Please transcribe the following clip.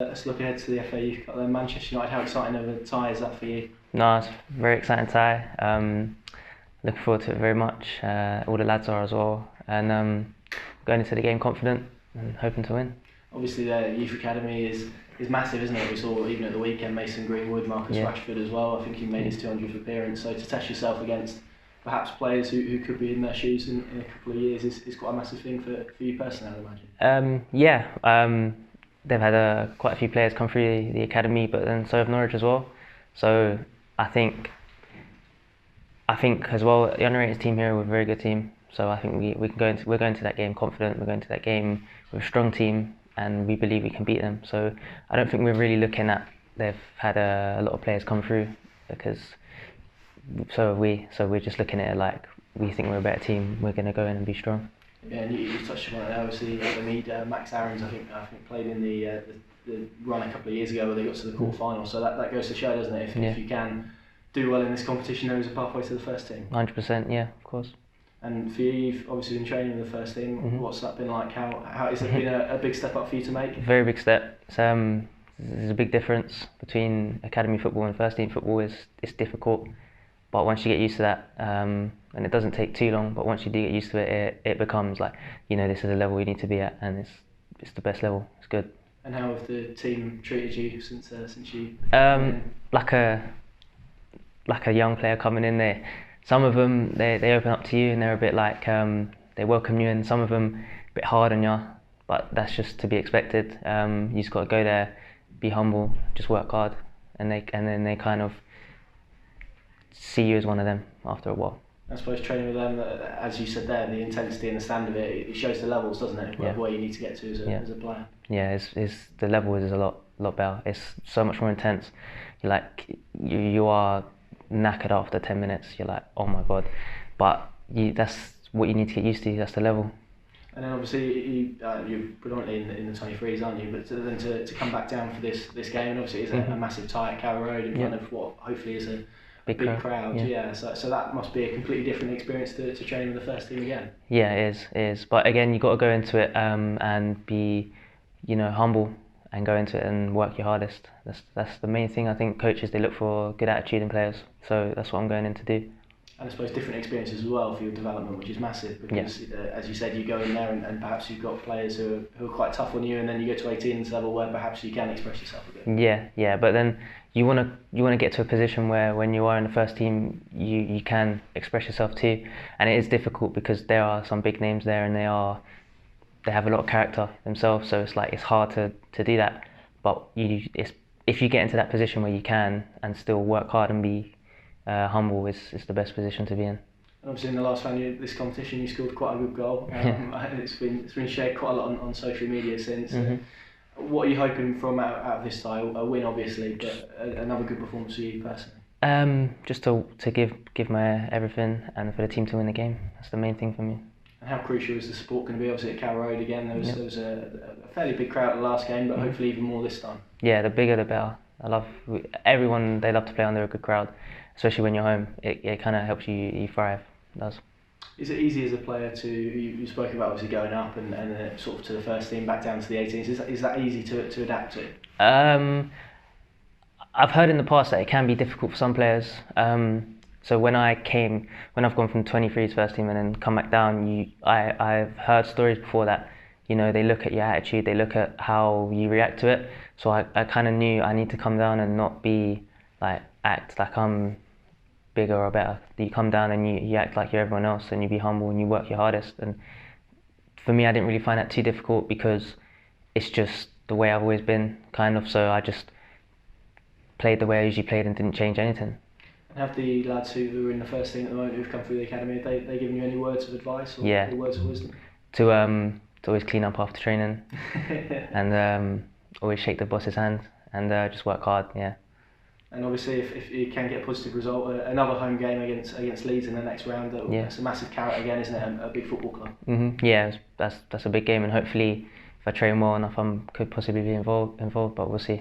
Let's look ahead to the FA Youth Cup then. Manchester United, how exciting of a tie is that for you? No, it's a very exciting tie. Looking forward to it very much. All the lads are as well, and going into the game confident and hoping to win. Obviously, the youth academy is massive, isn't it? We saw even at the weekend Mason Greenwood, Marcus Rashford as well. I think he made his 200th appearance. So to test yourself against perhaps players who could be in their shoes in a couple of years is quite a massive thing for you personally, I'd imagine. They've had quite a few players come through the academy, but then so have Norwich as well. So I think as well, the underrated team here, we're a very good team. So I think we're going to that game confident. We're going to that game with a strong team, and we believe we can beat them. So I don't think we're really looking at they've had a lot of players come through, because so have we. So we're just looking at it like we think we're a better team. We're going to go in and be strong. Yeah, and you touched upon it. Obviously, at the Mead, Max Aarons, I think played in the run a couple of years ago where they got to the quarter-final. So that goes to show, doesn't it? If you can do well in this competition, there is a pathway to the first team. 100%, yeah, of course. And for you, you've obviously been training with the first team. What's that been like? How has it been a big step up for you to make? Very big step. There's a big difference between academy football and first team football. It's difficult, but once you get used to that, and it doesn't take too long, but once you do get used to it, it becomes like, this is a level you need to be at, and it's the best level. It's good. And how have the team treated you since you? Like a young player coming in there. Some of them they open up to you and they're a bit like they welcome you, and some of them a bit hard on you, but that's just to be expected. You just got to go there, be humble, just work hard, and then they kind of see you as one of them after a while. I suppose training with them, as you said there, the intensity and the stand of it shows the levels, doesn't it? Yeah. Where you need to get to as a player. Yeah, the level is a lot better. It's so much more intense. You are knackered after 10 minutes. You're like, oh my god, but that's what you need to get used to. That's the level. And then obviously you're predominantly in the 23s, aren't you? But then to come back down for this game, and obviously it's a massive tie at Carrow Road in front of what hopefully is a big crowd. Yeah. So that must be a completely different experience to training with the first team again. Yeah, it is. But again, you've got to go into it and be, humble, and go into it and work your hardest. That's the main thing. I think coaches, they look for good attitude in players. So that's what I'm going in to do. And I suppose different experiences as well for your development, which is massive, because as you said, you go in there and perhaps you've got players who are quite tough on you, and then you go to 18s level where perhaps you can express yourself a bit. Yeah. But then you want to get to a position where when you are in the first team, you can express yourself too, and it is difficult because there are some big names there, and they have a lot of character themselves. So it's hard to do that. But if you get into that position where you can and still work hard and be humble, is the best position to be in. Obviously, in the last round of this competition, you scored quite a good goal. It's been shared quite a lot on social media since. What are you hoping from out of this tie? A win, obviously, but another good performance for you personally. Just to give my everything, and for the team to win the game. That's the main thing for me. And how crucial is the support going to be? Obviously at Carrow Road again, there was a fairly big crowd at the last game, but hopefully even more this time. Yeah, the bigger the better. Everyone, they love to play under a good crowd, especially when you're home. It kind of helps you thrive. It does. Is it easy as a player to, you spoke about obviously going up and sort of to the first team, back down to the 18s, is that easy to adapt to? I've heard in the past that it can be difficult for some players. So when I've gone from 23s first team and then come back down, I've heard stories before that, they look at your attitude, they look at how you react to it. So I kind of knew I need to come down and not be act like I'm bigger or better. You come down and you act like you're everyone else, and you be humble and you work your hardest. And for me, I didn't really find that too difficult because it's just the way I've always been, kind of. So I just played the way I usually played and didn't change anything. And have the lads who are in the first team at the moment who've come through the academy, have they given you any words of advice or words of wisdom? To always clean up after training and always shake the boss's hand and just work hard. Yeah. And obviously, if you can get a positive result, another home game against Leeds in the next round, that's a massive carrot again, isn't it? A big football club. Yeah, that's a big game, and hopefully, if I train well enough, I could possibly be involved. But we'll see.